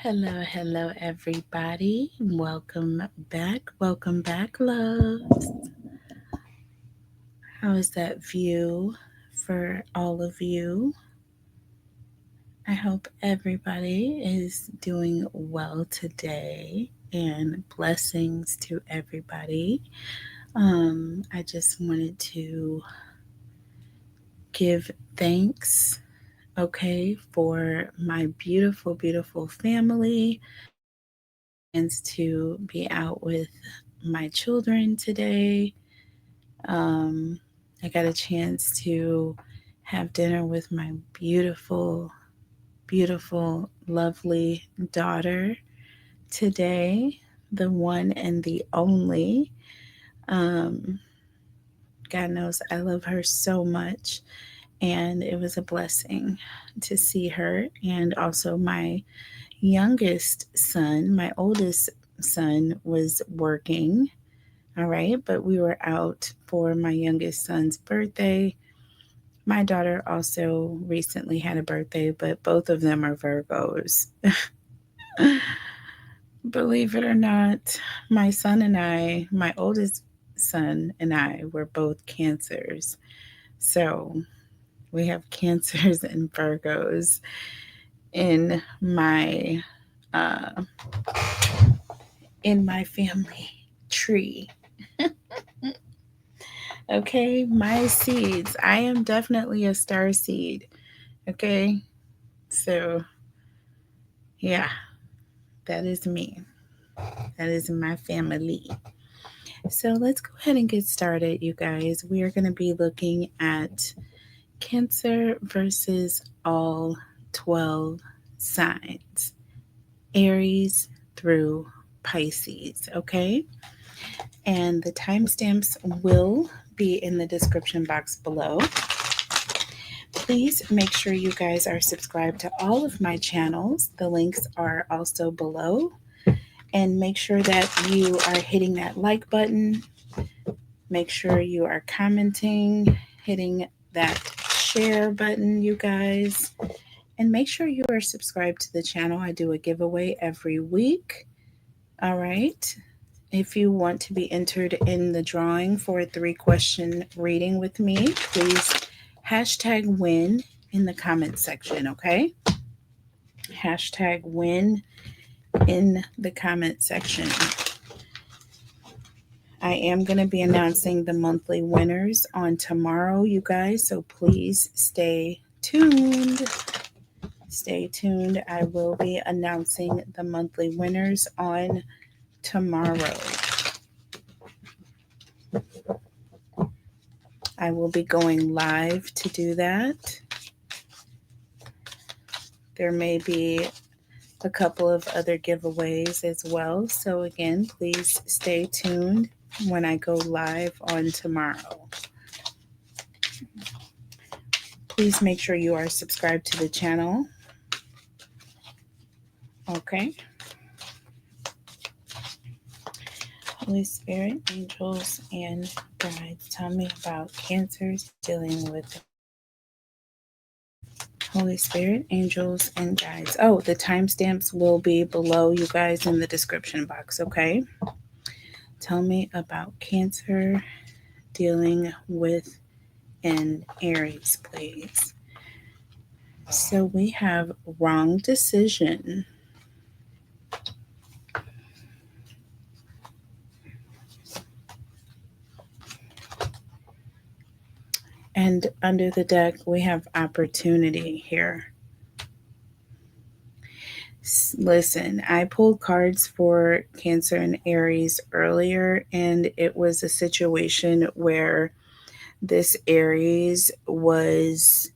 Hello, everybody. Welcome back. Welcome back, loves. How is that view for all of you? I hope everybody is doing well today and blessings to everybody. I just wanted to give thanks, okay, for my beautiful family. I got a chance to be out with my children today. Um, I got a chance to have dinner with my beautiful, lovely daughter today, the one and the only. Um, God knows I love her so much, and it was a blessing to see her. And also, my youngest son, my oldest son, was working. All right, but we were out for my youngest son's birthday. My daughter also recently had a birthday, but both of them are Virgos. Believe it or not, my son and I, my oldest son and I, were both Cancers. So we have Cancers and Virgos in my uh, family tree. Okay, my seeds. I am definitely a star seed. Okay, so yeah, that is me. That is my family. So let's go ahead and get started, you guys. We are going to be looking at Cancer versus all 12 signs, Aries through Pisces. Okay, and the timestamps will be in the description box below. Please make sure you guys are subscribed to all of my channels. The links are also below. And make sure that you are hitting that like button. Make sure you are commenting, hitting that share button, you guys. And make sure you are subscribed to the channel. I do a giveaway every week. All right. If you want to be entered in the drawing for a 3-question reading with me, please hashtag win in the comment section, okay? Hashtag win in the comment section. I am going to be announcing the monthly winners on tomorrow, you guys, so please stay tuned. Stay tuned. I will be announcing the monthly winners on tomorrow. I will be going live to do that. There may be a couple of other giveaways as well. So, again, please stay tuned when I go live on tomorrow. Please make sure you are subscribed to the channel. Okay. Holy Spirit, angels, and guides, tell me about cancers dealing with. Holy Spirit, angels, and guides. Oh, the timestamps will be below, you guys, in the description box, okay? Tell me about Cancer dealing with an Aries, please. So we have wrong decision. And under the deck, we have opportunity here. Listen, I pulled cards for Cancer and Aries earlier, and it was a situation where this Aries was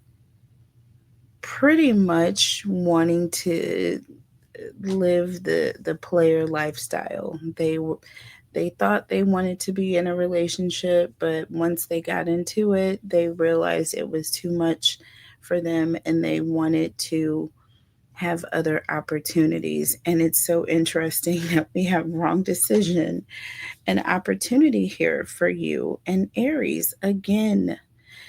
pretty much wanting to live the player lifestyle. They thought they wanted to be in a relationship, but once they got into it, they realized it was too much for them and they wanted to have other opportunities. And it's so interesting that we have wrong decision and opportunity here for you and Aries again.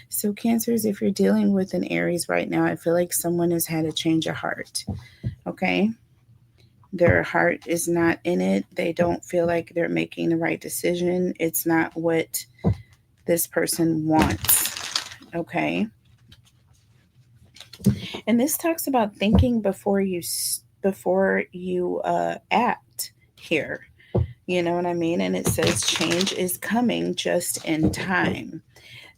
So, Cancers, if you're dealing with an Aries right now, I feel like someone has had a change of heart. Okay. Their heart is not in it. They don't feel like they're making the right decision. It's not what this person wants. Okay. And this talks about thinking before you act here. You know what I mean? And it says change is coming just in time.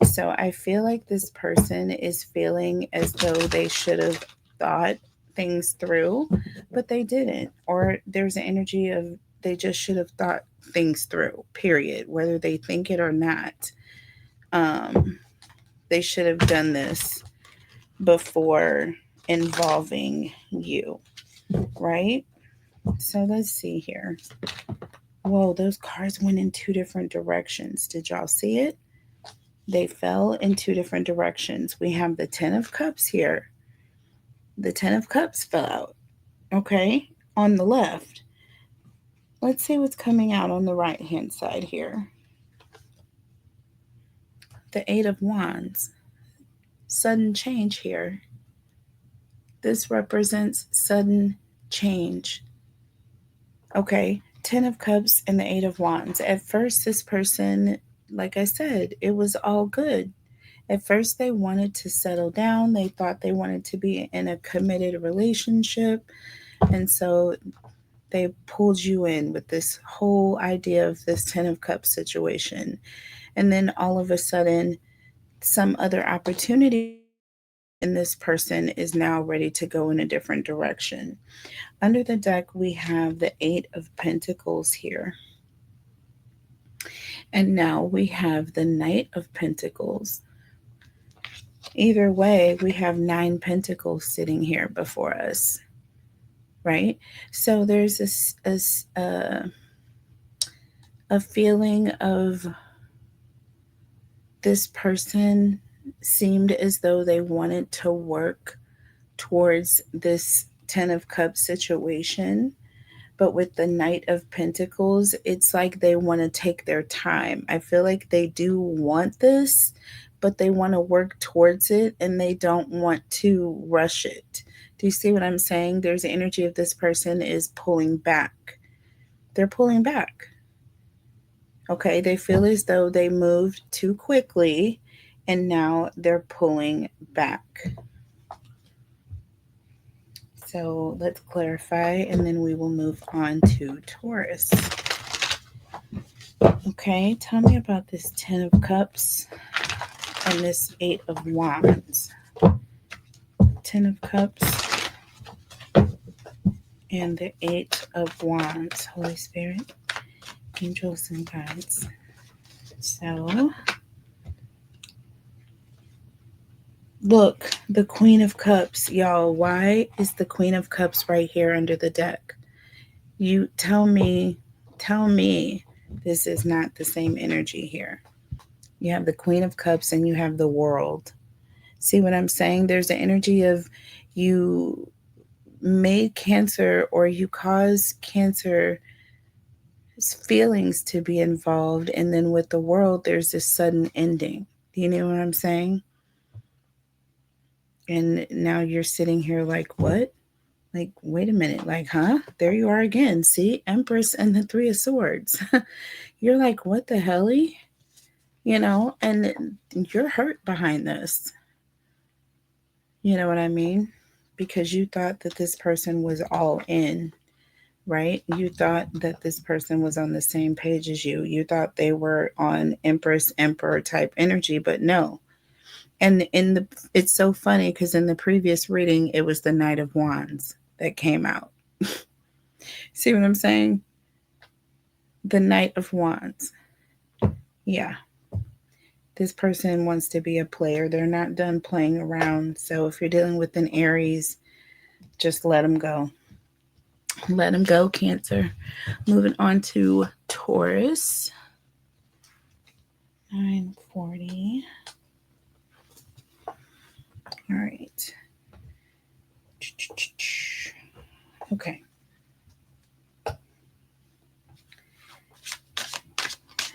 So I feel like this person is feeling as though they should have thought things through, but they didn't. Or there's an energy of they just should have thought things through, period, whether they think it or not. Um, they should have done this before involving you, right? So let's see here. Whoa, those cards went in two different directions. Did y'all see it? They fell in two different directions. We have the Ten of Cups here. The Ten of Cups fell out, okay, on the left. Let's see what's coming out on the right-hand side here. The Eight of Wands. Sudden change here. This represents sudden change. Okay, Ten of Cups and the Eight of Wands. At first, this person, like I said, it was all good. At first, they wanted to settle down. They thought they wanted to be in a committed relationship. And so they pulled you in with this whole idea of this Ten of Cups situation. And then all of a sudden, some other opportunity, and this person is now ready to go in a different direction. Under the deck, we have the Eight of Pentacles here. And now we have the Knight of Pentacles. Either way, we have 9 pentacles sitting here before us, right? So there's a feeling of this person seemed as though they wanted to work towards this Ten of Cups situation. But with the Knight of Pentacles, it's like they want to take their time. I feel like they do want this, but they want to work towards it and they don't want to rush it. Do you see what I'm saying? There's the energy of this person is pulling back. They're pulling back. Okay, they feel as though they moved too quickly and now they're pulling back. So let's clarify and then we will move on to Taurus. Okay, tell me about this Ten of Cups and this Eight of Wands. Ten of Cups and the Eight of Wands. Holy Spirit, angels and guides. So, look, the Queen of Cups. Y'all, why is the Queen of Cups right here under the deck? You tell me this is not the same energy here. You have the Queen of Cups and you have the World. See what I'm saying? There's the energy of you made Cancer or you caused Cancer's feelings to be involved. And then with the World, there's this sudden ending. Do you know what I'm saying? And now you're sitting here like, what? Like, wait a minute. Like, huh? There you are again. See? Empress and the Three of Swords. You're like, what the hell? You know, and you're hurt behind this. You know what I mean? Because you thought that this person was all in, right? You thought that this person was on the same page as you. You thought they were on Empress, Emperor type energy, but no. And it's so funny because in the previous reading, it was the Knight of Wands that came out. See what I'm saying? The Knight of Wands. Yeah. This person wants to be a player. They're not done playing around. So if you're dealing with an Aries, just let them go. Let them go, Cancer. Moving on to Taurus. 940. All right. Okay.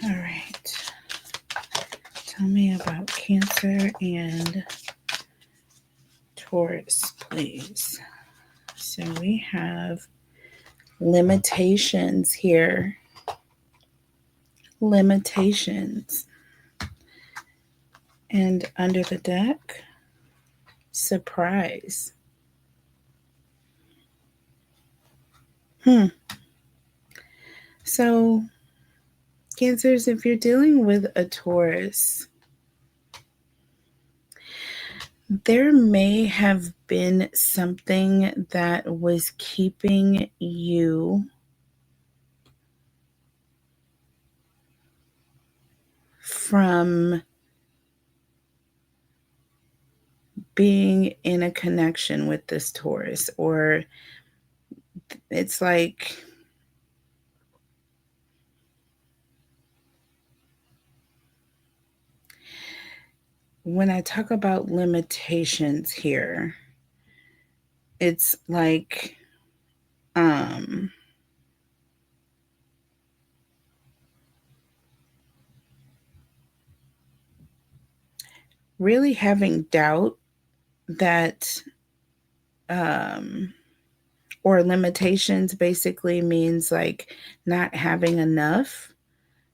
All right. Tell me about Cancer and Taurus, please. So we have Limitations here. Limitations. And under the deck, surprise. So, Cancers, if you're dealing with a Taurus, there may have been something that was keeping you from being in a connection with this Taurus, or it's like when I talk about limitations here, it's like really having doubt that or limitations basically means like not having enough,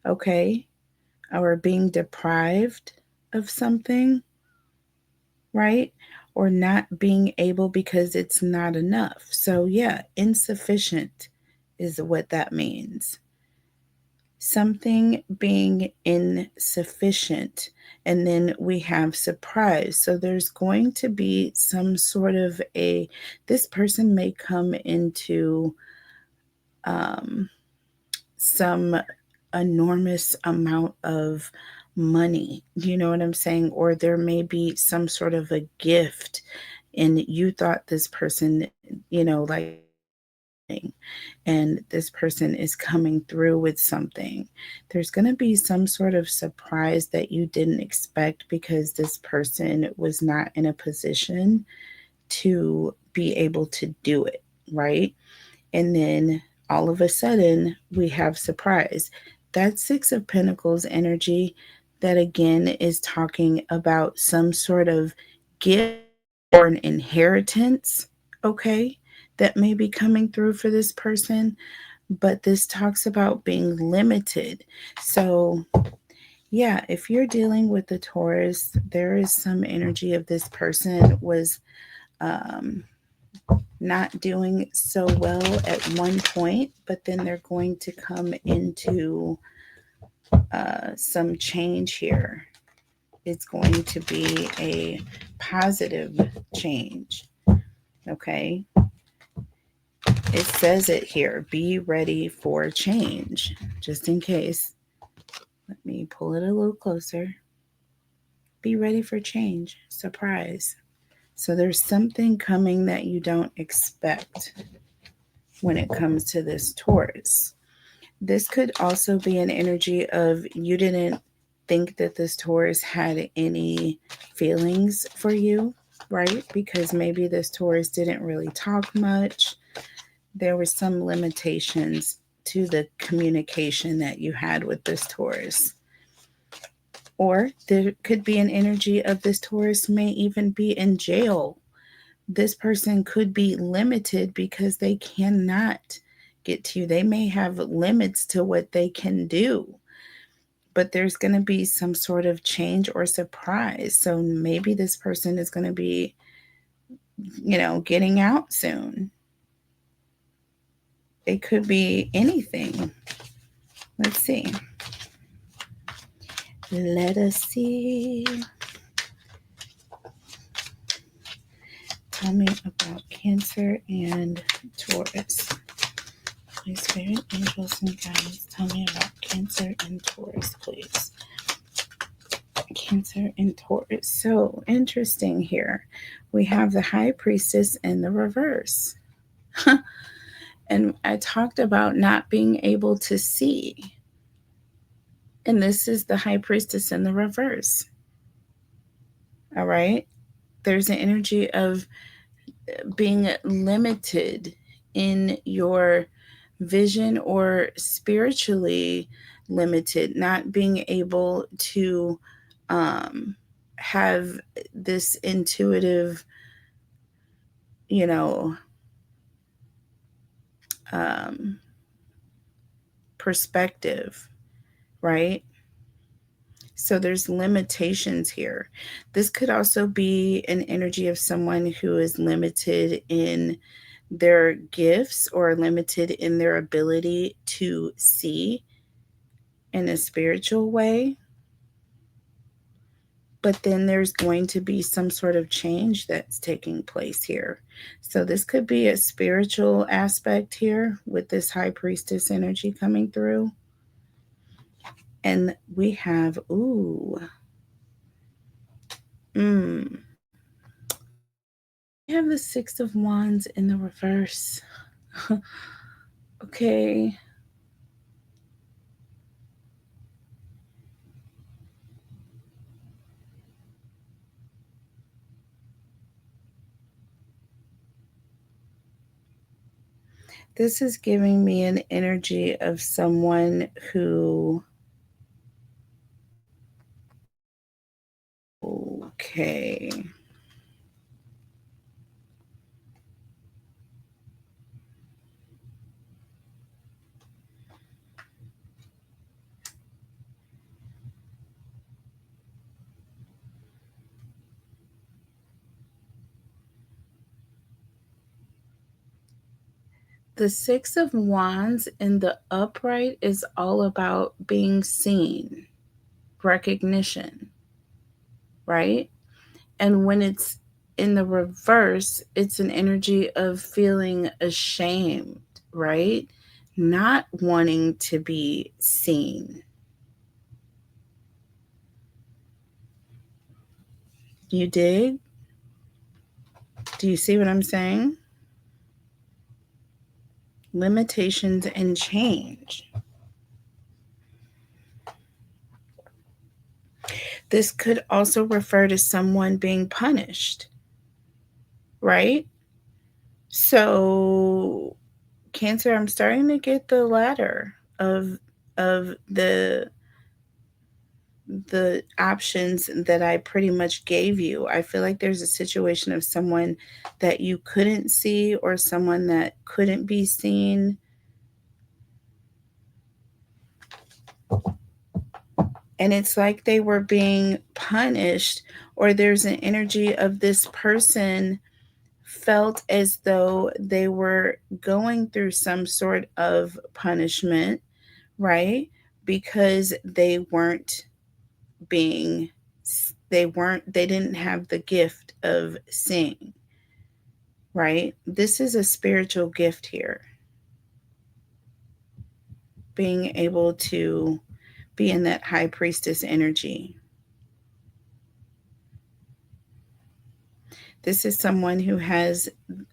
okay, or being deprived of something, right? Or not being able because it's not enough. So, yeah, insufficient is what that means. Something being insufficient. And then we have surprise. So, there's going to be some sort of this person may come into some enormous amount of money. You know what I'm saying? Or there may be some sort of a gift, and you thought this person, like, and this person is coming through with something. There's going to be some sort of surprise that you didn't expect because this person was not in a position to be able to do it, right? And then all of a sudden we have surprise. That Six of Pentacles energy, that again is talking about some sort of gift or an inheritance, okay, that may be coming through for this person. But this talks about being limited. So, yeah, if you're dealing with the Taurus, there is some energy of this person was um, not doing so well at one point, but then they're going to come into some change here. It's going to be a positive change. Okay. It says it here, be ready for change. Just in case, let me pull it a little closer. Be ready for change. Surprise. So there's something coming that you don't expect when it comes to this Taurus. This could also be an energy of you didn't think that this Taurus had any feelings for you, right? Because maybe this Taurus didn't really talk much. There were some limitations to the communication that you had with this Taurus. Or there could be an energy of this Taurus may even be in jail. This person could be limited because they cannot get to you. They may have limits to what they can do, but there's going to be some sort of change or surprise. So maybe this person is going to be, getting out soon. It could be anything. Let's see. Let us see. Tell me about Cancer and Taurus. Please, Spirit, Angels, and Guides, tell me about Cancer and Taurus, please. Cancer and Taurus. So interesting here. We have the High Priestess in the reverse. And I talked about not being able to see. And this is the High Priestess in the reverse. All right. There's an energy of being limited in your vision or spiritually limited, not being able to have this intuitive, um, perspective, right? So there's limitations here. This could also be an energy of someone who is limited in their gifts or limited in their ability to see in a spiritual way. But then there's going to be some sort of change that's taking place here. So this could be a spiritual aspect here with this high priestess energy coming through. And we have, ooh, we have the Six of Wands in the reverse. Okay. This is giving me an energy of someone who, okay. The Six of Wands in the upright is all about being seen, recognition, right? And when it's in the reverse, it's an energy of feeling ashamed, right? Not wanting to be seen. You dig? Do you see what I'm saying? Limitations and change. This could also refer to someone being punished, right? So, Cancer, I'm starting to get the latter of the options that I pretty much gave you. I feel like there's a situation of someone that you couldn't see or someone that couldn't be seen. And it's like they were being punished, or there's an energy of this person felt as though they were going through some sort of punishment, right? Because being they didn't have the gift of seeing, right? This is a spiritual gift here. Being able to be in that high priestess energy. This is someone who has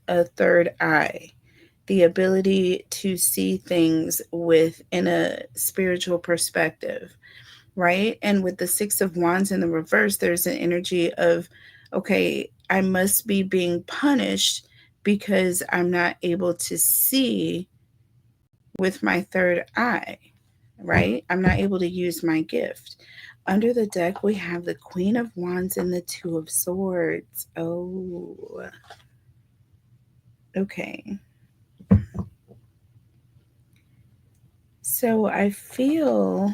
a third eye, the ability to see things in a spiritual perspective, right? And with the Six of Wands in the reverse, there's an energy of, okay, I must be being punished because I'm not able to see with my third eye, right? I'm not able to use my gift. Under the deck, we have the Queen of Wands and the Two of Swords. Oh, okay. So I feel,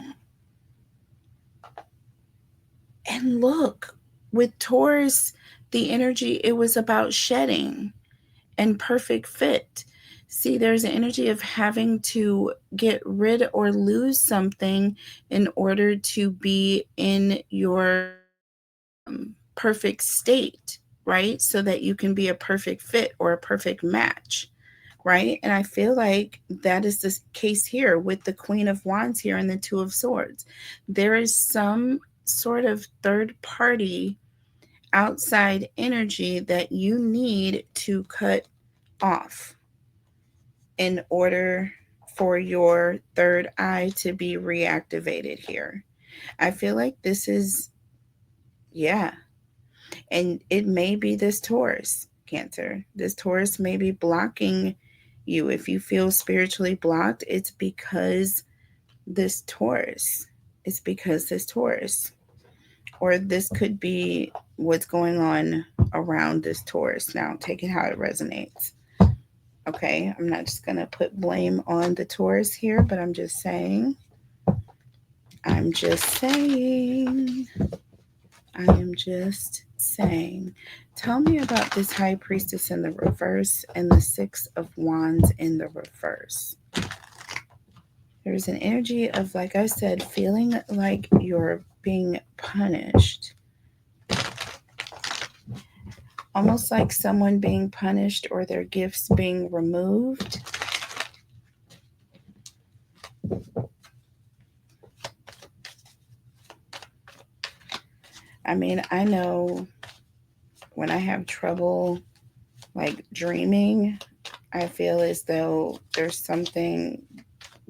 and look, with Taurus, the energy, it was about shedding and perfect fit. See, there's an energy of having to get rid or lose something in order to be in your perfect state, right? So that you can be a perfect fit or a perfect match, right? And I feel like that is the case here with the Queen of Wands here and the Two of Swords. There is some sort of third party outside energy that you need to cut off in order for your third eye to be reactivated here. I feel like this is, yeah, and it may be this Taurus, Cancer. This Taurus may be blocking you. If you feel spiritually blocked, it's because this Taurus. It's because this Taurus. Or this could be what's going on around this Taurus. Now, take it how it resonates. Okay, I'm not just going to put blame on the Taurus here, but I'm just saying, I am just saying. Tell me about this High Priestess in the reverse and the Six of Wands in the reverse. There's an energy of, like I said, feeling like you're being punished. Almost like someone being punished or their gifts being removed. I mean, I know when I have trouble like dreaming, I feel as though there's something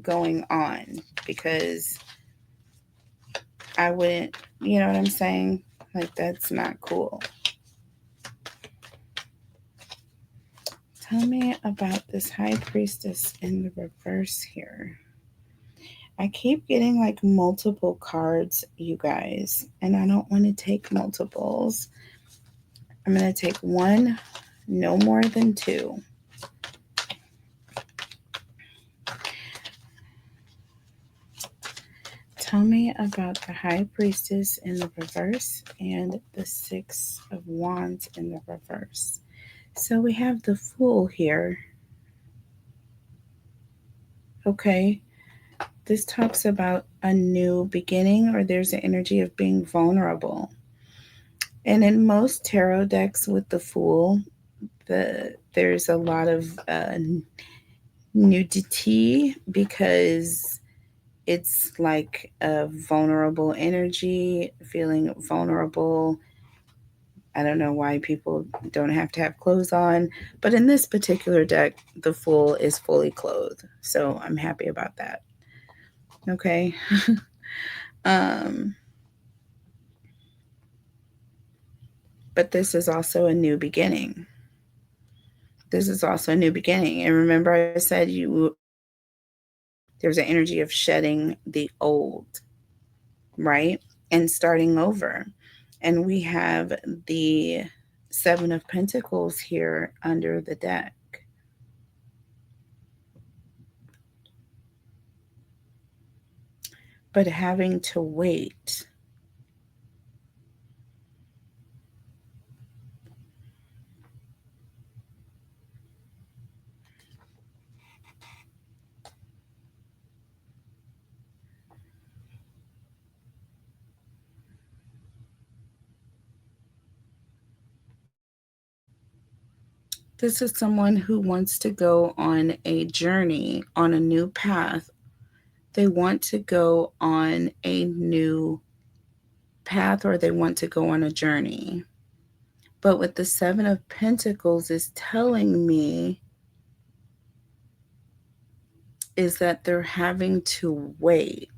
going on because I wouldn't, you know what I'm saying? Like, that's not cool. Tell me about this High Priestess in the reverse here. I keep getting like multiple cards, you guys, and I don't want to take multiples. I'm going to take one, no more than two. Tell me about the High Priestess in the reverse and the Six of Wands in the reverse. So we have the Fool here. Okay, this talks about a new beginning, or there's an energy of being vulnerable. And in most tarot decks with the Fool, there's a lot of nudity because it's like a vulnerable energy, feeling vulnerable. I don't know why people don't have to have clothes on, but in this particular deck, the Fool is fully clothed. So I'm happy about that. Okay. um, but this is also a new beginning. This is also a new beginning. And remember, I said there's an energy of shedding the old, right? And starting over. And we have the Seven of Pentacles here under the deck. But having to wait. This is someone who wants to go on a journey, on a new path. They want to go on a new path, or they want to go on a journey. But what the Seven of Pentacles is telling me is that they're having to wait.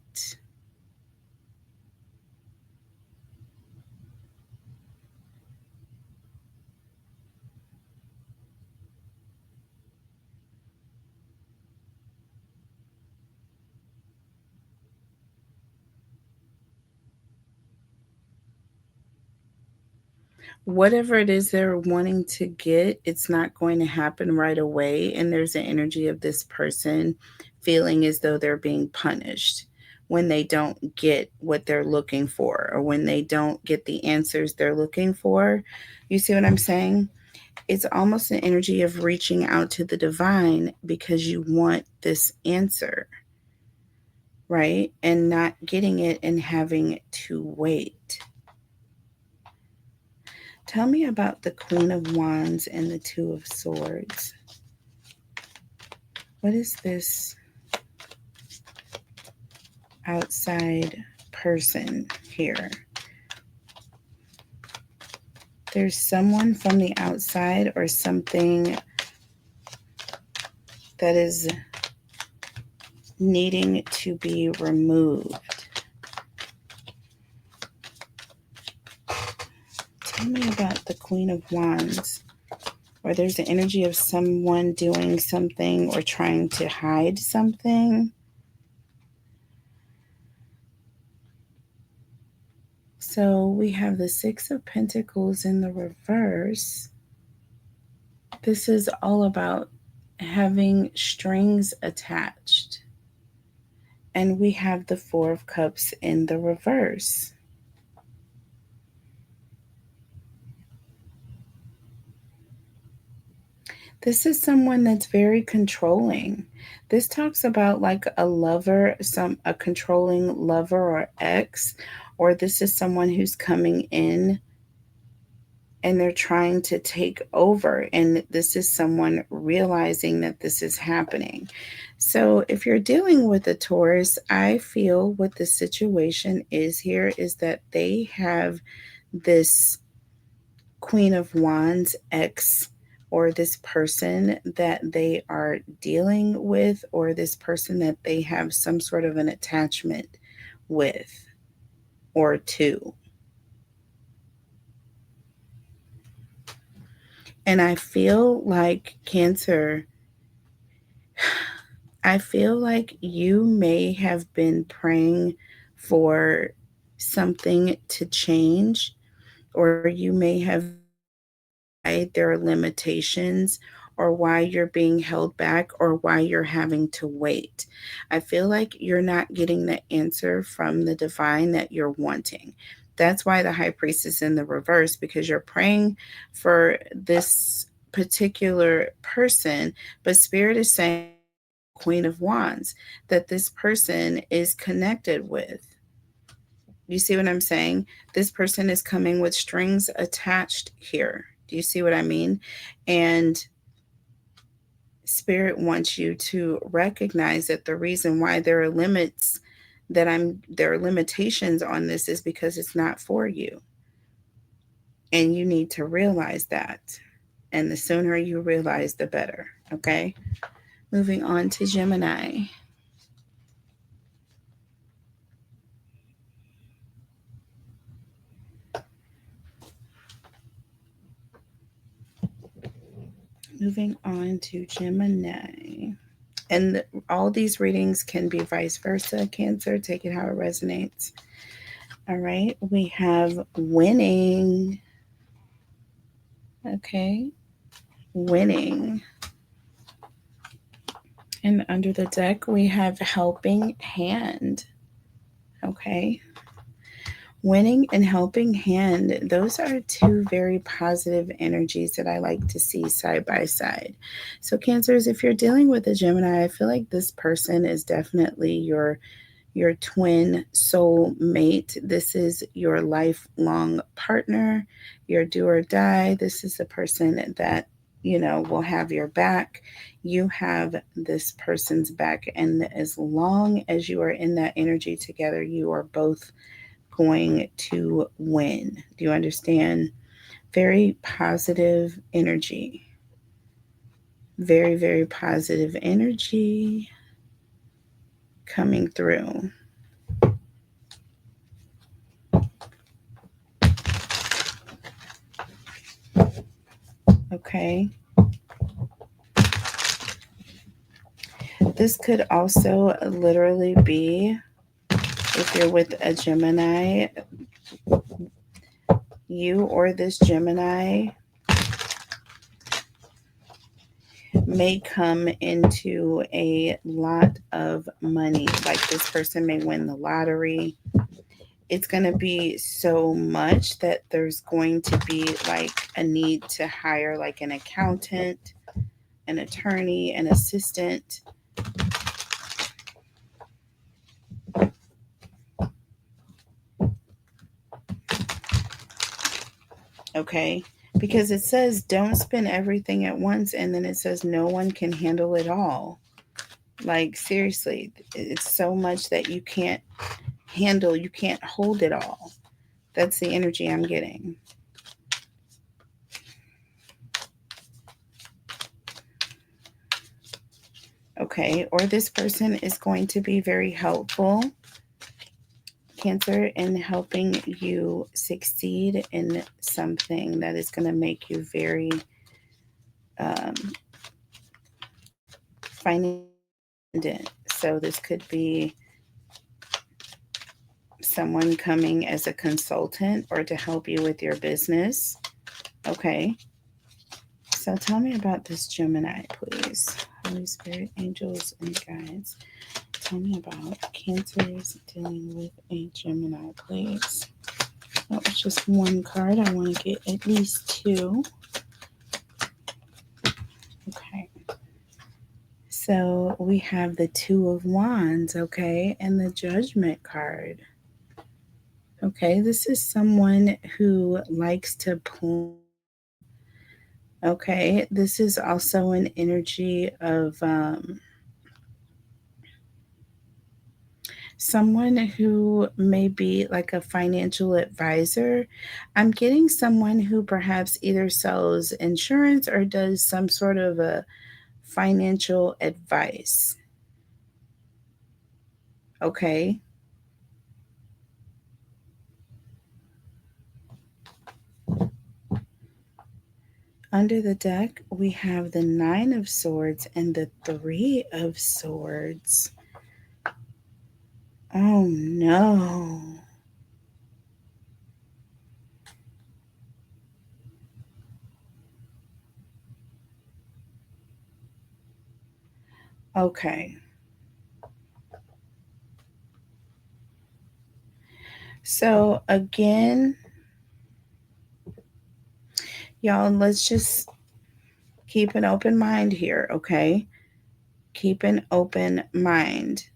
Whatever it is they're wanting to get, it's not going to happen right away. And there's an energy of this person feeling as though they're being punished when they don't get what they're looking for, or when they don't get the answers they're looking for. You see what I'm saying? It's almost an energy of reaching out to the divine because you want this answer, right? And not getting it and having to wait. Tell me about the Queen of Wands and the Two of Swords. What is this outside person here? There's someone from the outside or something that is needing to be removed. Tell me about the Queen of Wands. Or there's an energy of someone doing something or trying to hide something. So we have the Six of Pentacles in the reverse. This is all about having strings attached. And we have the Four of Cups in the reverse. This is someone that's very controlling. This talks about like a lover, a controlling lover or ex, or this is someone who's coming in and they're trying to take over, and this is someone realizing that this is happening. So if you're dealing with a Taurus, I feel what the situation is here is that they have this Queen of Wands ex, or this person that they are dealing with, or this person that they have some sort of an attachment with or to. And I feel like Cancer, I feel like you may have been praying for something to change, or you may have why there are limitations, or why you're being held back, or why you're having to wait. I feel like you're not getting the answer from the divine that you're wanting. That's why the High Priestess is in the reverse, because you're praying for this particular person, but Spirit is saying, Queen of Wands, that this person is connected with. You see what I'm saying? This person is coming with strings attached here. Do you see what I mean? And Spirit wants you to recognize that the reason why there are limits, there are limitations on this, is because it's not for you. And you need to realize that. And the sooner you realize, the better. Okay? Moving on to Gemini. Moving on to Gemini. And all these readings can be vice versa, Cancer. Take it how it resonates. All right. We have winning. Okay. Winning. And under the deck, we have helping hand. Okay. Winning and helping hand, those are two very positive energies that I like to see side by side. So, Cancers, if you're dealing with a Gemini, I feel like this person is definitely your twin soul mate. This is your lifelong partner, your do or die. This is the person that, will have your back. You have this person's back. And as long as you are in that energy together, you are both going to win. Do you understand? Very positive energy. Very, very positive energy coming through. Okay. This could also literally be, if you're with a Gemini, you or this Gemini may come into a lot of money. Like this person may win the lottery. It's going to be so much that there's going to be like a need to hire like an accountant, an attorney, an assistant. Okay. Because it says don't spend everything at once, and then it says no one can handle it all. Like, seriously, it's so much that you can't handle, you can't hold it all. That's the energy I'm getting. Okay, or this person is going to be very helpful, Cancer, in helping you succeed in something that is going to make you very financially. So this could be someone coming as a consultant or to help you with your business. Okay. So tell me about this Gemini, please. Holy Spirit, angels, and guides. Tell me about Cancers dealing with a Gemini, please. That was just one card. I want to get at least two. Okay. So we have the Two of Wands, okay, and the Judgment card. Okay, this is someone who likes to plan. Okay, this is also an energy of someone who may be like a financial advisor. I'm getting someone who perhaps either sells insurance or does some sort of a financial advice. Okay. Under the deck, we have the Nine of Swords and the Three of Swords. Oh no. Okay. So again, y'all, let's just keep an open mind here, okay? Keep an open mind.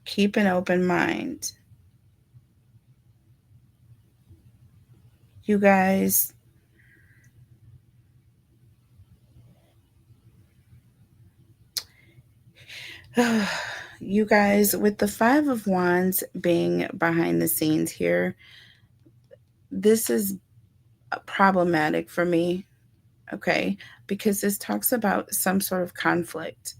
Keep an open mind. You guys, you guys, with the Five of Wands being behind the scenes here, this is problematic for me, okay? Because this talks about some sort of conflict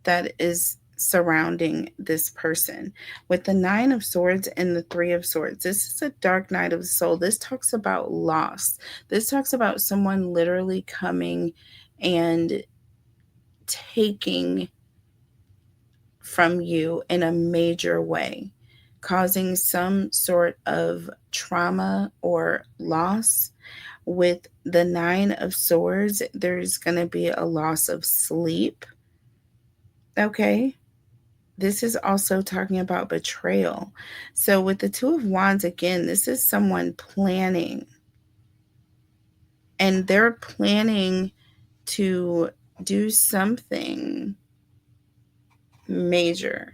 that is surrounding this person. With the Nine of Swords and the Three of Swords, this is a dark night of the soul. This talks about loss. This talks about someone literally coming and taking from you in a major way, causing some sort of trauma or loss. With the Nine of Swords, there's going to be a loss of sleep. Okay. This is also talking about betrayal. So, with the Two of Wands, again, this is someone planning, and they're planning to do something major.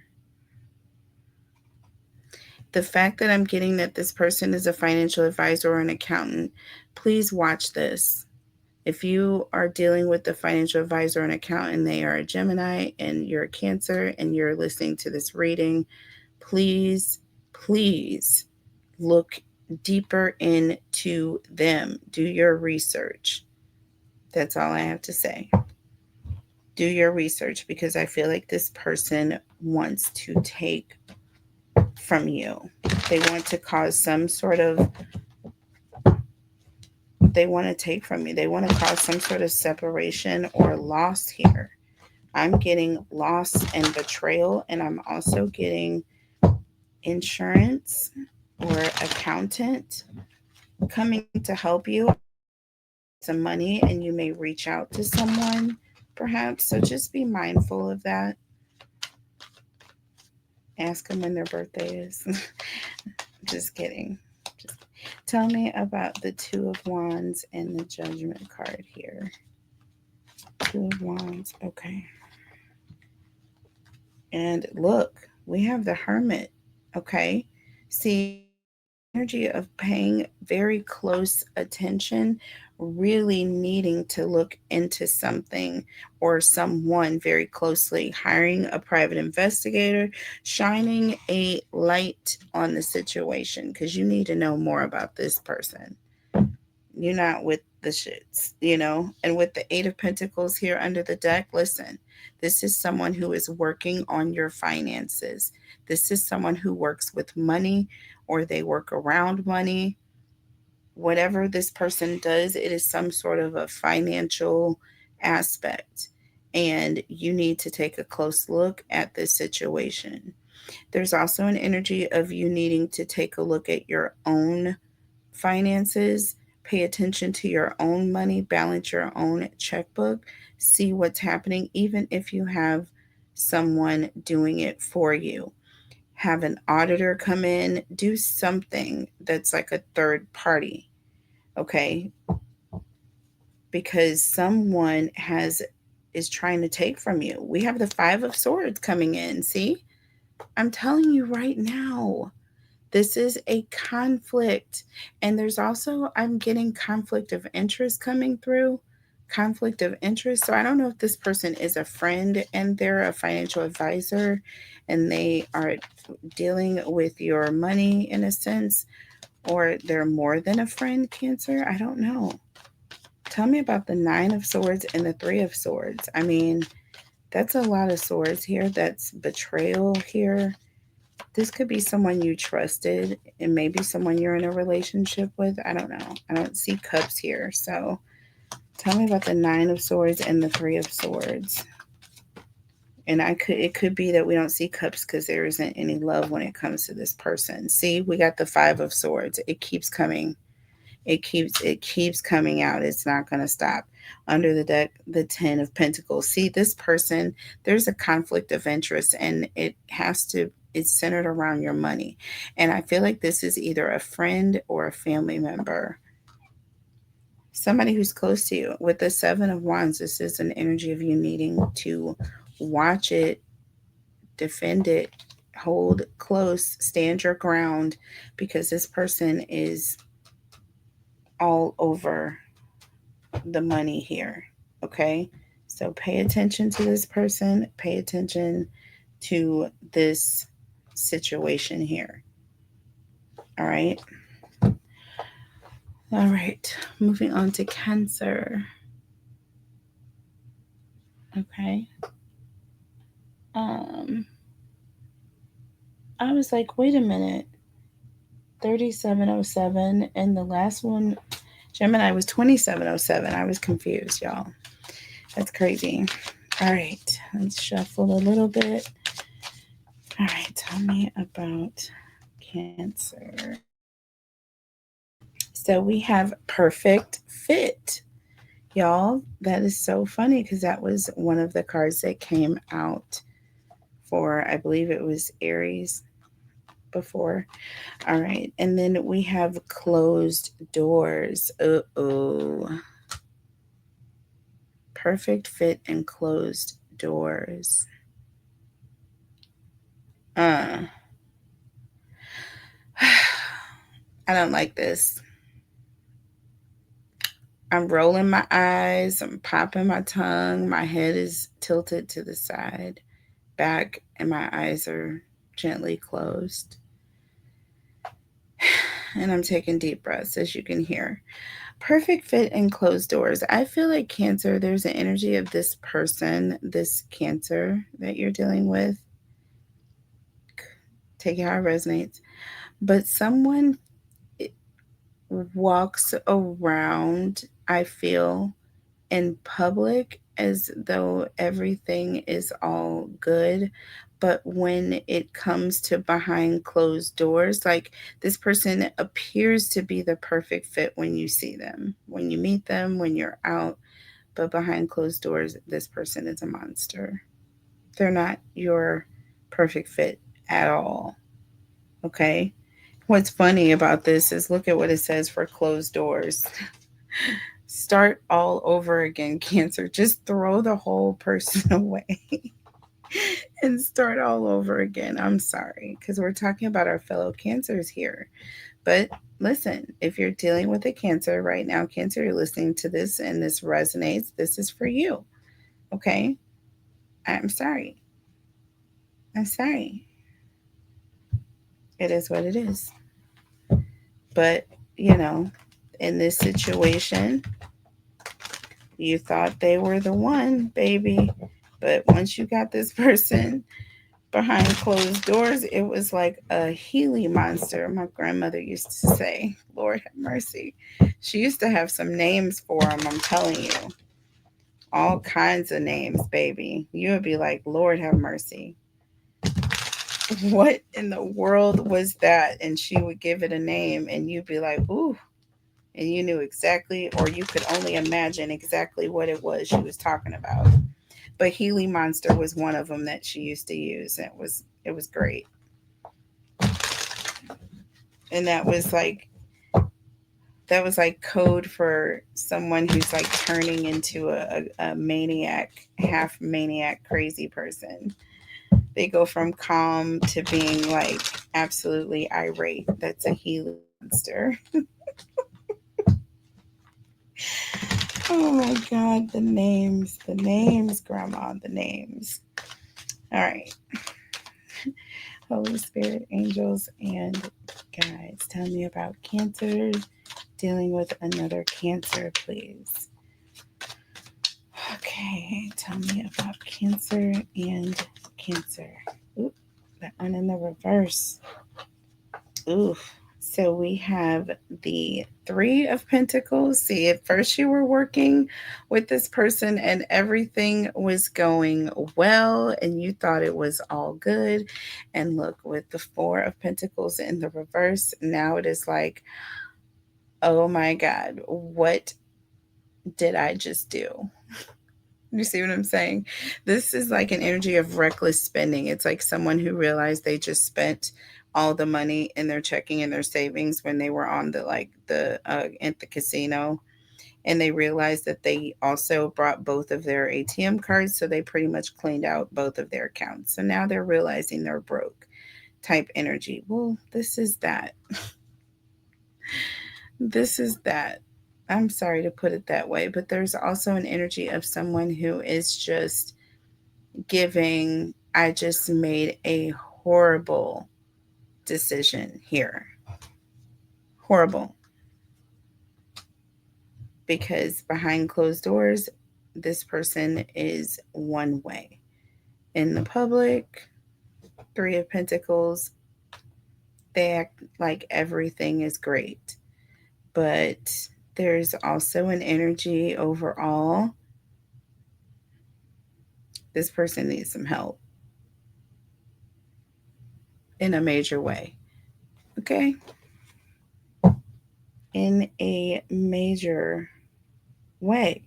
The fact that I'm getting that this person is a financial advisor or an accountant, please watch this. If you are dealing with the financial advisor or an accountant, they are a Gemini and you're a Cancer and you're listening to this reading, please, please look deeper into them. Do your research. That's all I have to say. Do your research, because I feel like this person wants to take from you. They want to cause some sort of, they want to take from you. They want to cause some sort of separation or loss here. I'm getting loss and betrayal, and I'm also getting insurance or accountant coming to help you some money, and you may reach out to someone perhaps. So just be mindful of that. Ask them when their birthday is. Just kidding. Just tell me about the Two of Wands and the Judgment card here. Two of Wands. Okay. And look, we have the Hermit. Okay. See, energy of paying very close attention, really needing to look into something or someone very closely, hiring a private investigator, shining a light on the situation, because you need to know more about this person. You're not with the shits, you know? And with the Eight of Pentacles here under the deck, listen, this is someone who is working on your finances. This is someone who works with money or they work around money. Whatever this person does, it is some sort of a financial aspect. And you need to take a close look at this situation. There's also an energy of you needing to take a look at your own finances, pay attention to your own money, balance your own checkbook, see what's happening, even if you have someone doing it for you. Have an auditor come in, do something that's like a third party, okay? Because someone has is trying to take from you. We have the 5 of swords coming in. See? I'm telling you right now. This is a conflict. And there's also, I'm getting conflict of interest coming through. Conflict of interest. So I don't know if this person is a friend and they're a financial advisor and they are dealing with your money in a sense, or they're more than a friend, Cancer. I don't know. Tell me about the 9 of swords and the 3 of swords. I mean, that's a lot of swords here. That's betrayal here. This could be someone you trusted and maybe someone you're in a relationship with. I don't know. I don't see cups here. So tell me about the 9 of swords and the 3 of swords. And it could be that we don't see cups because there isn't any love when it comes to this person. See, we got the 5 of swords. It keeps coming. It keeps coming out. It's not going to stop. Under the deck, the 10 of pentacles. See, this person, there's a conflict of interest and it's centered around your money. And I feel like this is either a friend or a family member, somebody who's close to you. With the 7 of wands, this is an energy of you needing to watch it, defend it, hold close, stand your ground, because this person is all over the money here. Okay, so pay attention to this person, pay attention to this situation here. All right. All right, moving on to Cancer. Okay. I was like, wait a minute. 3707 and the last one, Gemini, was 2707. I was confused, y'all. That's crazy. All right, let's shuffle a little bit. All right, tell me about Cancer. So we have perfect fit. Y'all, that is so funny because that was one of the cards that came out for, I believe it was Aries before. All right. And then we have closed doors. Uh-oh. Perfect fit and closed doors. I don't like this. I'm rolling my eyes. I'm popping my tongue. My head is tilted to the side, back, and my eyes are gently closed. And I'm taking deep breaths, as you can hear. Perfect fit and closed doors. I feel like Cancer, there's an energy of this person, this Cancer that you're dealing with. Take it how it resonates. But someone walks around, I feel, in public as though everything is all good. But when it comes to behind closed doors, like this person appears to be the perfect fit when you see them, when you meet them, when you're out. But behind closed doors, this person is a monster. They're not your perfect fit at all. Okay. What's funny about this is look at what it says for closed doors. Start all over again, Cancer. Just throw the whole person away and start all over again. I'm sorry, because we're talking about our fellow Cancers here. But listen, if you're dealing with a Cancer right now, Cancer, you're listening to this and this resonates, this is for you. Okay? I'm sorry. I'm sorry. It is what it is. But, in this situation, you thought they were the one, baby. But once you got this person behind closed doors, it was like a Healy monster. My grandmother used to say, Lord have mercy. She used to have some names for them, I'm telling you. All kinds of names, baby. You would be like, Lord have mercy. what in the world was that? And she would give it a name, and you'd be like, ooh. And you knew exactly, or you could only imagine exactly what it was she was talking about. But Healy Monster was one of them that she used to use. It was great. And that was like code for someone who's like turning into a maniac, half maniac, crazy person. They go from calm to being like absolutely irate. That's a Healy Monster. Oh my God, the names, Grandma, the names. All right, Holy Spirit, angels, and guides, tell me about Cancer. Dealing with another Cancer, please. Okay, tell me about Cancer and Cancer. Oop, that one in the reverse. Oof. So we have the Three of Pentacles. See, at first you were working with this person and everything was going well and you thought it was all good. And look, with the Four of Pentacles in the reverse, now it is like, oh my God, what did I just do? You see what I'm saying? This is like an energy of reckless spending. It's like someone who realized they just spent all the money in their checking and their savings when they were on the at the casino, and they realized that they also brought both of their ATM cards, so they pretty much cleaned out both of their accounts. So now they're realizing they're broke type energy. Well, this is that. This is that. I'm sorry to put it that way, but there's also an energy of someone who is just giving, I just made a horrible decision here. Horrible. Because behind closed doors, this person is one way. In the public, Three of Pentacles, they act like everything is great. But there's also an energy overall. This person needs some help in a major way. Okay? In a major way.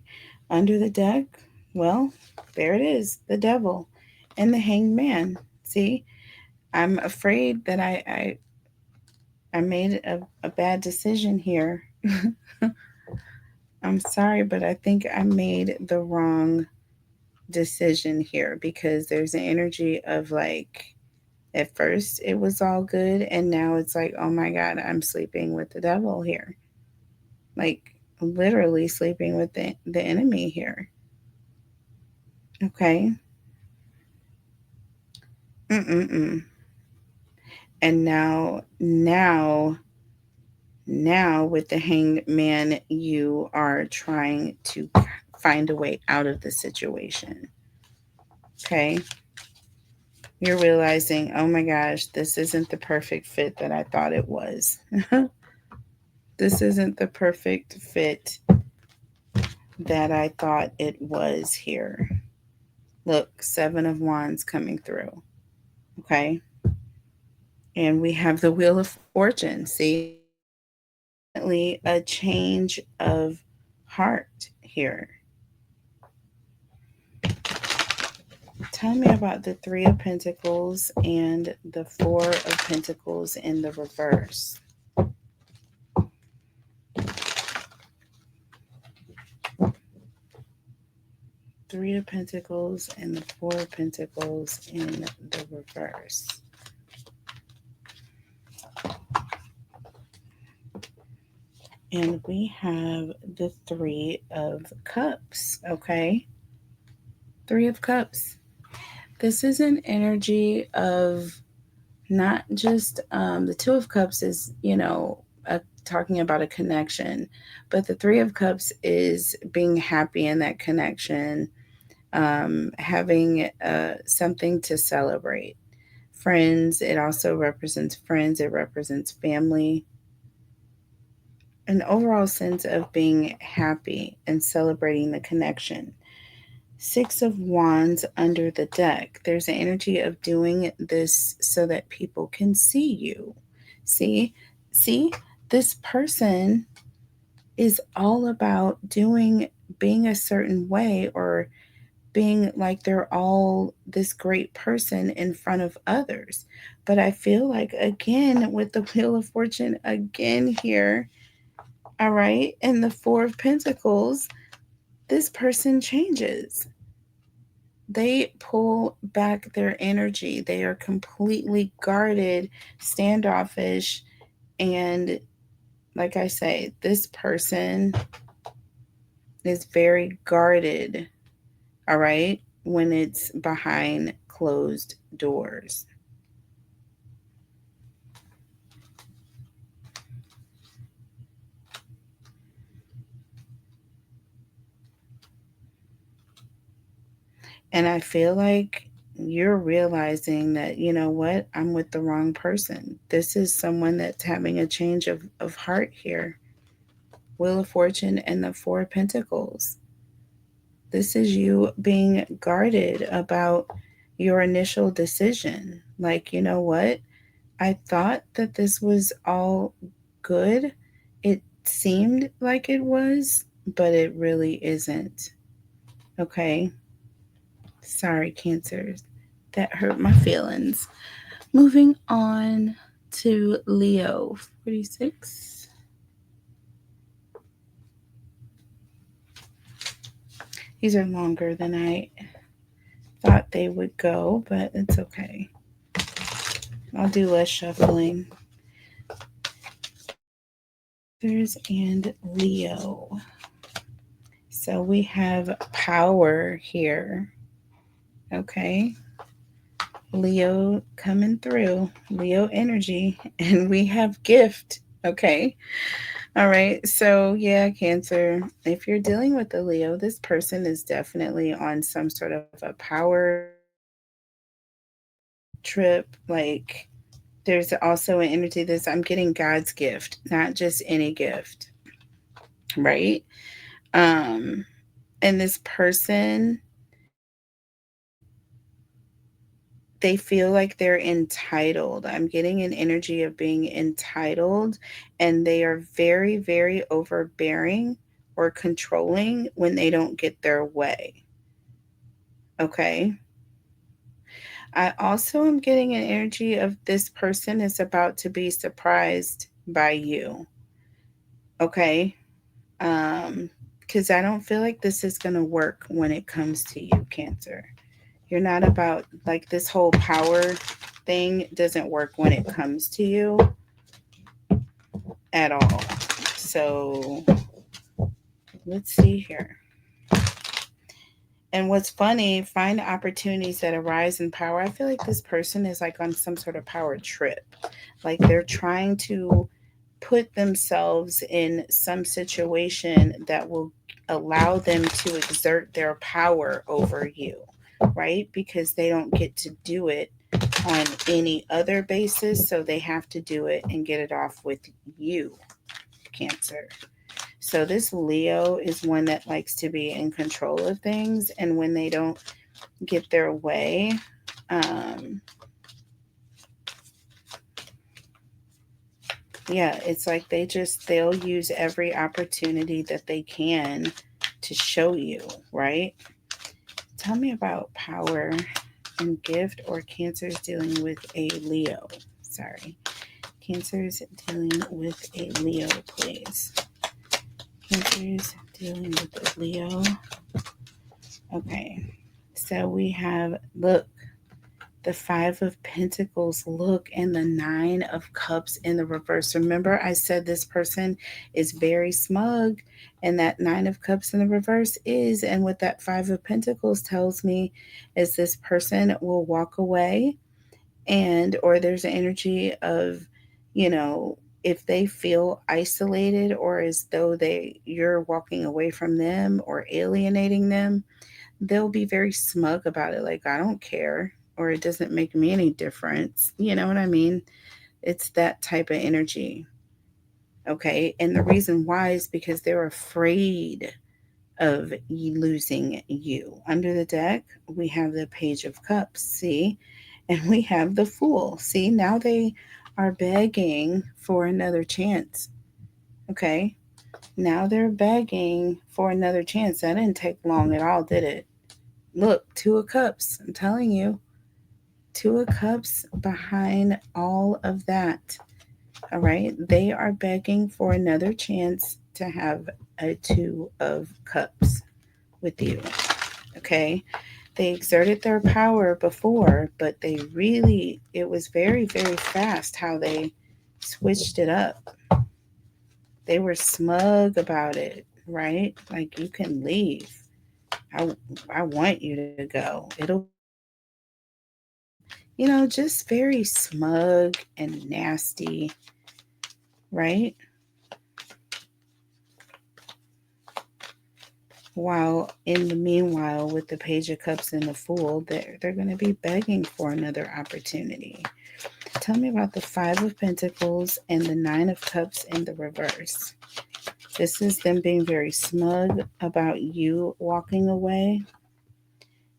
Under the deck, well, there it is, the devil and the hanged man. See, I'm afraid that I made a bad decision here. I'm sorry, but I think I made the wrong decision here because there's an energy of like, at first it was all good, and now it's like, oh my God, I'm sleeping with the devil here. Like, literally sleeping with the enemy here. Okay. Mm-mm-mm. And now with the hanged man, you are trying to find a way out of the situation. Okay. You're realizing, oh my gosh, this isn't the perfect fit that I thought it was. This isn't the perfect fit that I thought it was here. Look, Seven of Wands coming through. Okay. And we have the Wheel of Fortune. See, definitely a change of heart here. Tell me about the Three of Pentacles and the Four of Pentacles in the reverse. Three of Pentacles and the Four of Pentacles in the reverse. And we have the Three of Cups, okay? Three of Cups. This is an energy of not just the Two of Cups is, talking about a connection, but the Three of Cups is being happy in that connection, having something to celebrate. Friends, it also represents friends, it represents family, an overall sense of being happy and celebrating the connection. Six of Wands under the deck. There's an energy of doing this so that people can see you. See? See? This person is all about being a certain way, or being like they're all this great person in front of others. But I feel like, again, with the Wheel of Fortune again here, all right, and the Four of Pentacles, this person changes. They pull back their energy. They are completely guarded, standoffish, and like I say, this person is very guarded, all right, when it's behind closed doors. And I feel like you're realizing that, you know what, I'm with the wrong person. This is someone that's having a change of heart here. Wheel of Fortune and the Four of Pentacles. This is you being guarded about your initial decision. Like, you know what? I thought that this was all good. It seemed like it was, but it really isn't. Okay. Sorry, Cancers. That hurt my feelings. Moving on to Leo 46. These are longer than I thought they would go, but it's okay. I'll do less shuffling. Cancers and Leo. So we have power here. Okay. Leo coming through, Leo energy, and we have gift. Okay. All right. So, yeah, Cancer, if you're dealing with a Leo, this person is definitely on some sort of a power trip. Like, there's also an energy this, I'm getting God's gift, not just any gift. Right. Um, and this person, they feel like they're entitled. I'm getting an energy of being entitled, and they are very, very overbearing or controlling when they don't get their way. Okay. I also am getting an energy of this person is about to be surprised by you. Okay. Because I don't feel like this is going to work when it comes to you, Cancer. You're not about, like, this whole power thing doesn't work when it comes to you at all. So let's see here. And what's funny, find opportunities that arise in power. I feel like this person is like on some sort of power trip. Like they're trying to put themselves in some situation that will allow them to exert their power over you, right? Because they don't get to do it on any other basis, so they have to do it and get it off with you, Cancer. So this Leo is one that likes to be in control of things, and when they don't get their way, yeah, it's like they'll use every opportunity that they can to show you, right? Tell me about power and gift, or Cancer's dealing with a Leo. Sorry. Cancer's dealing with a Leo, please. Cancer's dealing with a Leo. Okay. So we have, look, the Five of Pentacles, look, and the Nine of Cups in the reverse. Remember, I said this person is very smug, and that Nine of Cups in the reverse is, and what that Five of Pentacles tells me is this person will walk away, and, or there's an energy of, you know, if they feel isolated or as though you're walking away from them or alienating them, they'll be very smug about it. Like, I don't care, or it doesn't make me any difference. You know what I mean? It's that type of energy. Okay. And the reason why is because they're afraid of losing you. Under the deck, we have the Page of Cups, see? And we have the Fool. See, now they are begging for another chance. Okay? Now they're begging for another chance. That didn't take long at all, did it? Look, Two of Cups. I'm telling you. Two of Cups behind all of that. All right? They are begging for another chance to have a Two of Cups with you. Okay? They exerted their power before, but it was very, very fast how they switched it up. They were smug about it, right? Like, you can leave. I, I want you to go. It'll, just very smug and nasty, right? While in the meanwhile, with the Page of Cups and the Fool, they're going to be begging for another opportunity. Tell me about the Five of Pentacles and the Nine of Cups in the reverse. This is them being very smug about you walking away.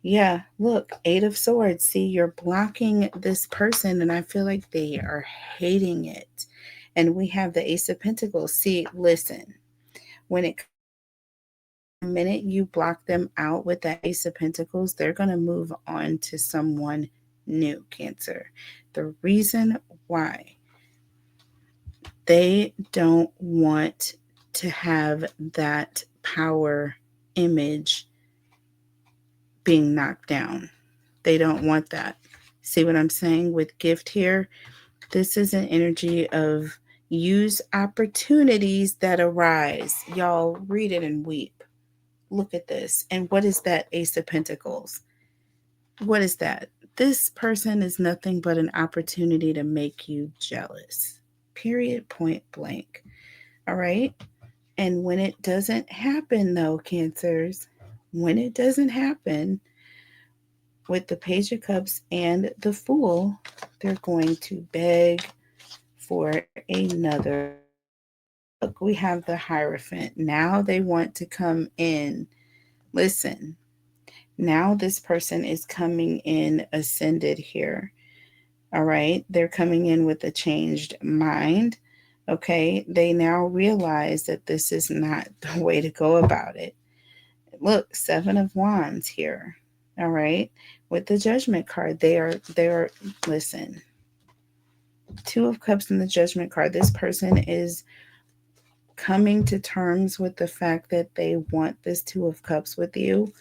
Yeah, look, Eight of Swords. See, you're blocking this person, and I feel like they are hating it. And we have the Ace of Pentacles. See, listen, when it the minute you block them out with that Ace of Pentacles, they're going to move on to someone new, Cancer. The reason why they don't want to have that power image being knocked down. They don't want that. See what I'm saying with Gift here? This is an energy of use opportunities that arise. Y'all read it and weep. Look at this. And what is that Ace of Pentacles? What is that? This person is nothing but an opportunity to make you jealous. Period, point blank. All right? And when it doesn't happen, though, Cancers, when it doesn't happen with the Page of Cups and the Fool, they're going to beg for another. Look, we have the Hierophant. Now they want to come in. Listen, now this person is coming in ascended here. All right. They're coming in with a changed mind. Okay. They now realize that this is not the way to go about it. Look, Seven of Wands here. All right. With the Judgment card, they're listen. Two of Cups in the Judgment card. This person is coming to terms with the fact that they want this Two of Cups with you,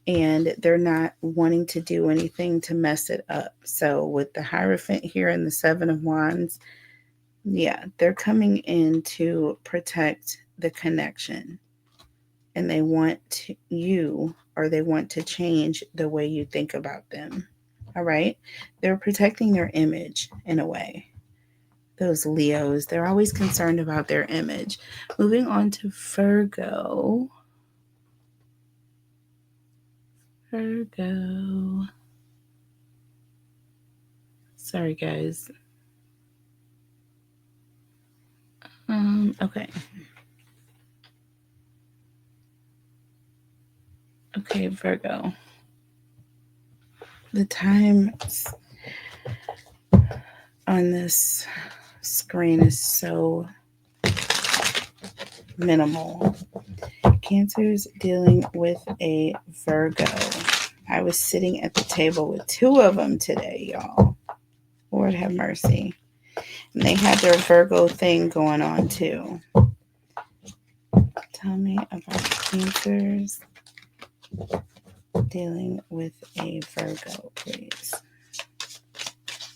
and they're not wanting to do anything to mess it up. So with the Hierophant here and the Seven of Wands, yeah, they're coming in to protect the connection. And they want they want to change the way you think about them. All right? They're protecting their image in a way. Those Leos, they're always concerned about their image. Moving on to Virgo. Virgo. Sorry, guys. Okay. Okay, Virgo. The time on this screen is so minimal. Cancer's dealing with a Virgo. I was sitting at the table with two of them today, y'all. Lord have mercy. And they had their Virgo thing going on too. Tell me about Cancers dealing with a Virgo, please.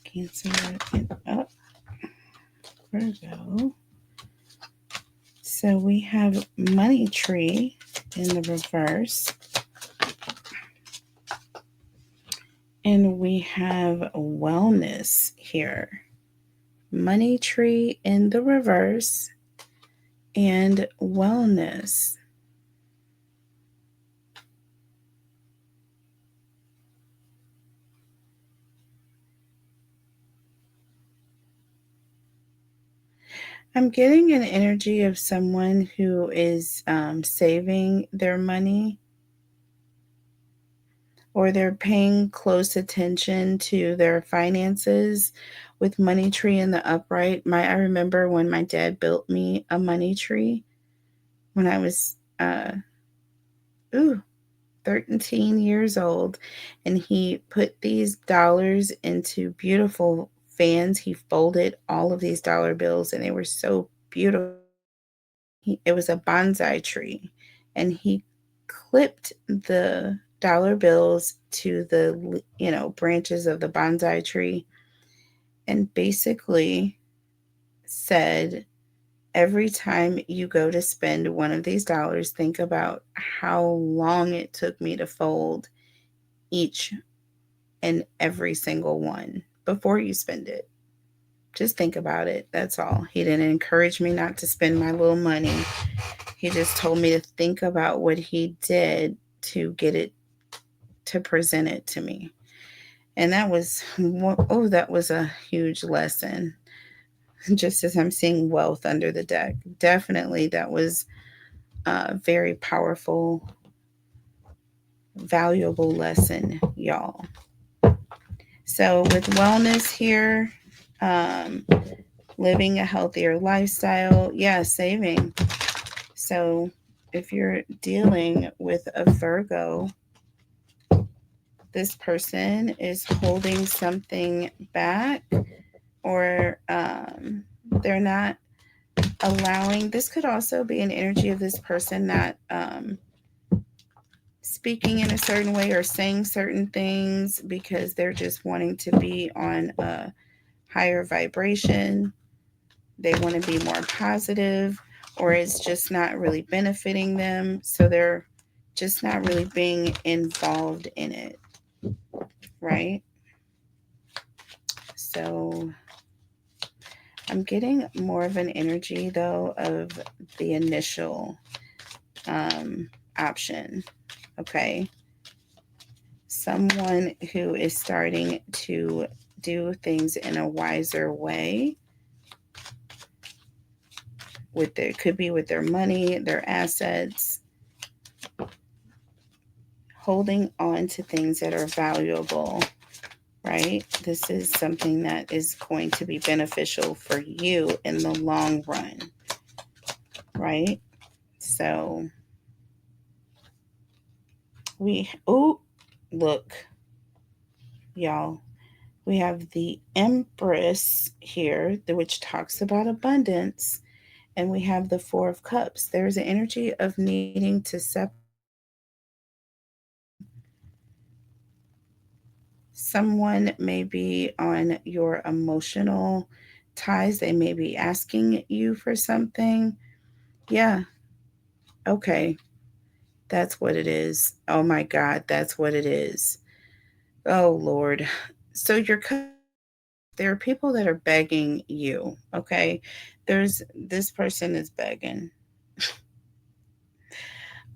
Cancer and Virgo. So we have Money Tree in the reverse. And we have Wellness here. Money Tree in the reverse and Wellness. I'm getting an energy of someone who is saving their money, or they're paying close attention to their finances with money tree in the upright. I remember when my dad built me a money tree when I was ooh 13 years old, and he put these dollars into beautiful fans. He folded all of these dollar bills and they were so beautiful. It was a bonsai tree, and he clipped the dollar bills to the branches of the bonsai tree, and basically said, every time you go to spend one of these dollars, think about how long it took me to fold each and every single one before you spend it. Just think about it. That's all. He didn't encourage me not to spend my little money. He just told me to think about what he did to get it, to present it to me. And that was, oh, that was a huge lesson. Just as I'm seeing wealth under the deck, definitely that was a very powerful, valuable lesson, y'all. So, with wellness here, um, living a healthier lifestyle, yeah, saving. So, if you're dealing with a Virgo, this person is holding something back, or they're not allowing. This could also be an energy of this person not speaking in a certain way or saying certain things because they're just wanting to be on a higher vibration. They want to be more positive, or it's just not really benefiting them. So they're just not really being involved in it, right? So I'm getting more of an energy, though, of the initial option. Okay. Someone who is starting to do things in a wiser way with their, could be with their money, their assets, holding on to things that are valuable, right? This is something that is going to be beneficial for you in the long run, right? So oh, look, y'all, we have the Empress here, which talks about abundance, and we have the Four of Cups. There's an energy of needing to separate. Someone may be on your emotional ties. They may be asking you for something. Yeah, okay. That's what it is. Oh my God, that's what it is. Oh Lord. So there are people that are begging you, okay? There's this person is begging.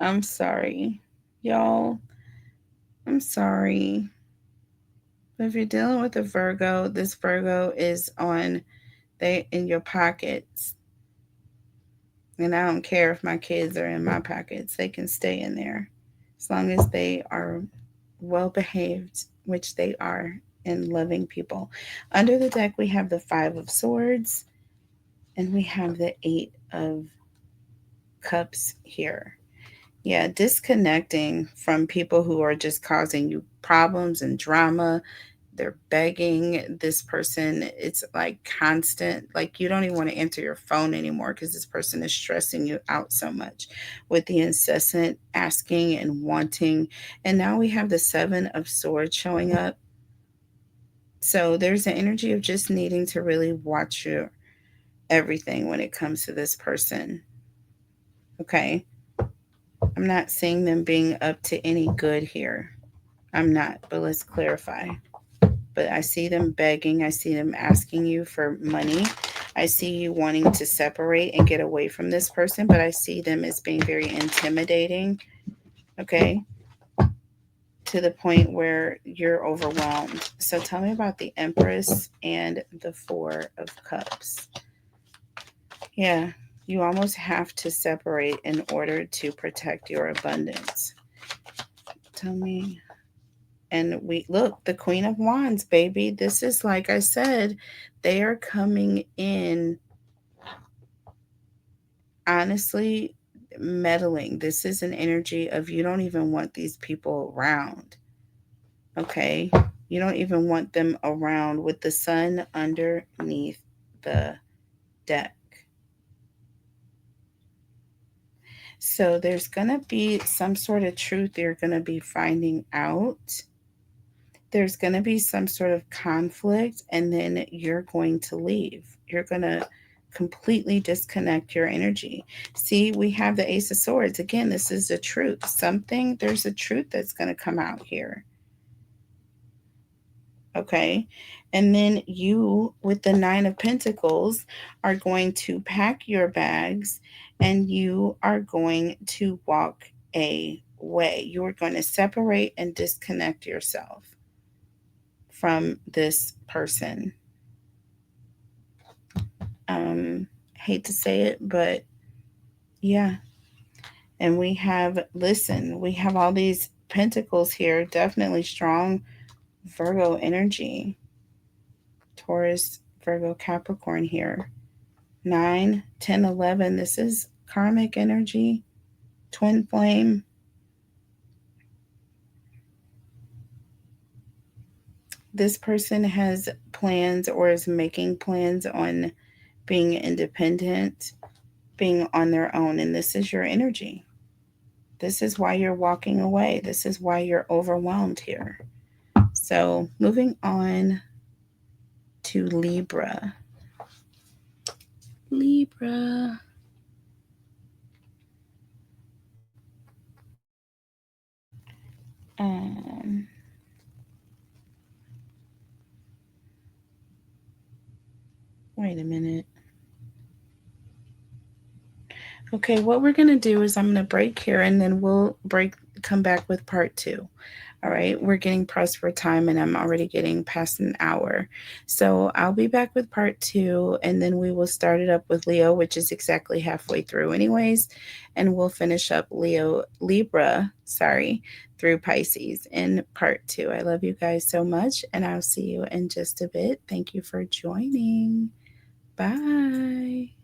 I'm sorry. Y'all, I'm sorry. But if you're dealing with a Virgo, this Virgo is on they in your pockets. And I don't care if my kids are in my pockets. They can stay in there as long as they are well behaved, which they are, and loving people. Under the deck, we have the Five of Swords, and we have the Eight of Cups here. Yeah, disconnecting from people who are just causing you problems and drama. They're begging this person. It's like constant, like you don't even want to enter your phone anymore because this person is stressing you out so much with the incessant asking and wanting. And now we have the Seven of Swords showing up. So there's an energy of just needing to really watch your everything when it comes to this person. Okay. I'm not seeing them being up to any good here. I'm not, but let's clarify. But I see them begging. I see them asking you for money. I see you wanting to separate and get away from this person, but I see them as being very intimidating, okay, to the point where you're overwhelmed. So tell me about the Empress and the Four of Cups. Yeah, you almost have to separate in order to protect your abundance. Tell me. And we look, the Queen of Wands, baby. This is, like I said, they are coming in, honestly, meddling. This is an energy of you don't even want these people around. Okay? You don't even want them around with the sun underneath the deck. So there's going to be some sort of truth you're going to be finding out. There's going to be some sort of conflict, and then you're going to leave. You're going to completely disconnect your energy. See, we have the Ace of Swords. Again, this is the truth. There's a truth that's going to come out here. Okay. And then you, with the Nine of Pentacles, are going to pack your bags and you are going to walk away. You are going to separate and disconnect yourself from this person. Hate to say it, but yeah. And we have all these pentacles here, definitely strong Virgo energy. Taurus, Virgo, Capricorn here. 9, 10, 11. This is karmic energy, twin flame. This person has plans or is making plans on being independent, being on their own, and this is your energy. This is why you're walking away. This is why you're overwhelmed here. So, moving on to Libra. Libra. Um, Wait a minute. Okay, what we're going to do is I'm going to break here and then we'll come back with part 2. All right, we're getting pressed for time and I'm already getting past an hour. So I'll be back with part 2 and then we will start it up with Leo, which is exactly halfway through anyways. And we'll finish up Libra, through Pisces in part 2. I love you guys so much and I'll see you in just a bit. Thank you for joining. Bye.